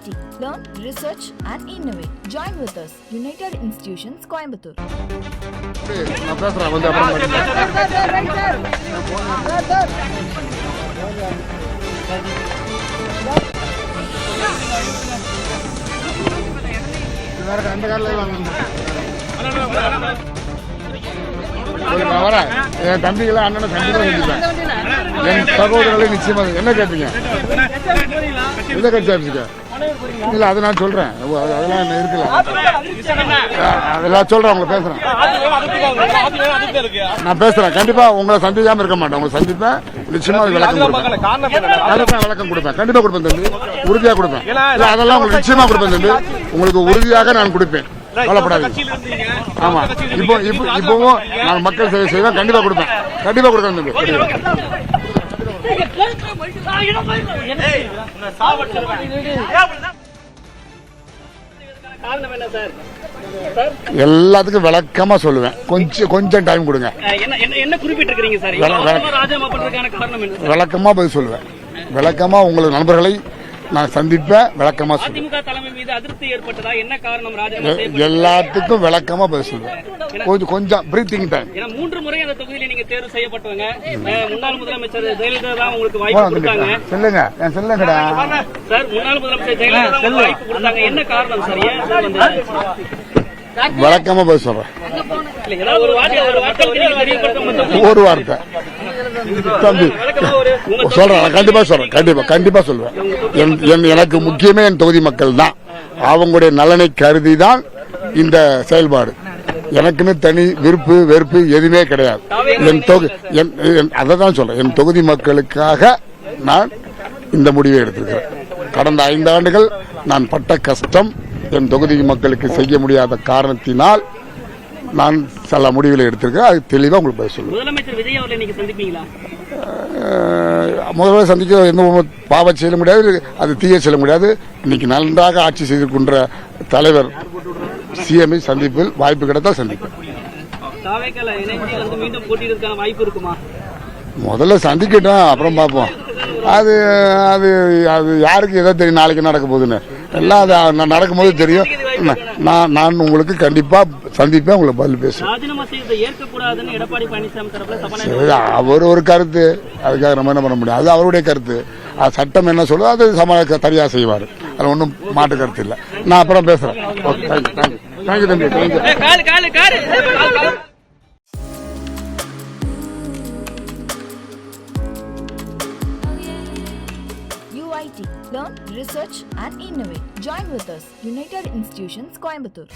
UIT. Learn, research and innovate. Join with us. United Institutions, Coimbatore. நான் பேசுறேன் வந்து அப்புறம் அந்த காரில் வரேன். என் தம்பிகளை அண்ணனை கண்டிப்பாக செஞ்சுப்பேன். என் சகோதரர்களை நிச்சயமாக என்ன கேட்டீங்க? எந்த கட்சி ஆஃபீஸுக்கு? இல்லை அதை நான் சொல்கிறேன். அதெல்லாம் என்ன இருக்குல்ல, அதெல்லாம் சொல்கிறேன். உங்களை பேசுகிறேன், நான் பேசுகிறேன். கண்டிப்பாக உங்களை சந்திக்காமல் இருக்க மாட்டேன். உங்களை சந்திப்பேன், நிச்சயமாக விளக்கம் கொடுப்பேன். அதுதான் விளக்கம் கொடுப்பேன், கண்டிப்பாக கொடுப்பேன் தம்பி, உறுதியாக கொடுப்பேன். இல்லை அதெல்லாம் உங்களுக்கு நிச்சயமாக கொடுப்பேன் தம்பி, உங்களுக்கு உறுதியாக நான் கொடுப்பேன். கவலைப்படாது. ஆமா, இப்பவும் நான் மக்கள் சேவை செய்வேன். கண்டிப்பா கொடுப்பேன், கண்டிப்பா கொடுக்கணும் தம்பி. எல்லாத்துக்கும் விளக்கமா சொல்லுவேன். கொஞ்சம் டைம் கொடுங்க. விளக்கமா பதில் சொல்லுவேன். விளக்கமா உங்களுக்கு நண்பர்களை நான் சந்திப்பேன். விளக்கமா அதிமுக தலைமை மீது அதிருப்தி ஏற்பட்டதா? என்ன காரணம்? எல்லாத்துக்கும் விளக்கமா பதில் சொல்லுவேன். கொஞ்சம் பிரீத்திங் டைம். 3 முறை அந்த தொகுதியில நீங்க தேர்வு செய்யப்பட்டவங்க. முன்னாள் முதலமைச்சர் ஜெயலலிதா தான் உங்களுக்கு வாய்ப்பு கொடுத்தாங்க. சொல்லுங்க சொல்லுங்கடா சார். முன்னாள் முதலமைச்சர் ஜெயலலிதா தான் வாய்ப்பு கொடுத்தாங்க. என்ன காரணம் சார்? விளக்கமா பதில் சொல்றேன். ஒரு வார்த்தை தம்பி சொல்றேன். கண்டிப்பா சொல்றேன். கண்டிப்பா சொல்லுவேன். எனக்கு முக்கியமே என் தொகுதி மக்கள் தான். அவங்களுடைய நலனை கருதி தான் இந்த செயல்பாடு. எனக்குன்னு தனி விருப்பு வெறுப்பு எதுவுமே கிடையாது. அதை தான் சொல்றேன். என் தொகுதி மக்களுக்காக நான் இந்த முடிவை எடுத்திருக்கிறேன். கடந்த 5 ஆண்டுகள் நான் பட்ட கஷ்டம் என் தொகுதி மக்களுக்கு செய்ய முடியாத காரணத்தினால் நான் சில முடிவுகளை எடுத்திருக்கேன். அது தெளிவாக உங்களுக்கு பதில் சொல்லுவேன். முதலமைச்சர் விஜய் அவர்களை நீங்க சந்திப்பீங்களா? முதல்வர் சந்திக்க எந்த பாவ செய்ய முடியாது, அது தீய செய்ய முடியாது. இன்னைக்கு நன்றாக ஆட்சி செய்திருக்கின்ற தலைவர் சிஎம்ஐ சந்திப்பில் வாய்ப்பு கிடைத்தால் சந்திப்பேன். முதல்ல சந்திக்கட்டும், அப்புறம் பார்ப்போம். அது அது அது யாருக்கு எதோ தெரியும் நாளைக்கு நடக்க போகுதுன்னு. எல்லாம் அது நடக்கும்போது தெரியும். நான் உங்களுக்கு கண்டிப்பா சந்திப்பேன், உங்களுக்கு பதில் பேசுவேன். அவர் ஒரு கருத்து, அதுக்காக நம்ம என்ன பண்ண முடியும்? அது அவருடைய கருத்து. அது சட்டம் என்ன சொல்லுதோ அது சரியா செய்வார். அது ஒன்றும் மாட்டு கருத்து இல்லை. நான் அப்புறம் பேசுறேன். தேங்க்யூ தம்பி. UIT. Learn, research and innovate. Join with us. United Institutions, Coimbatore.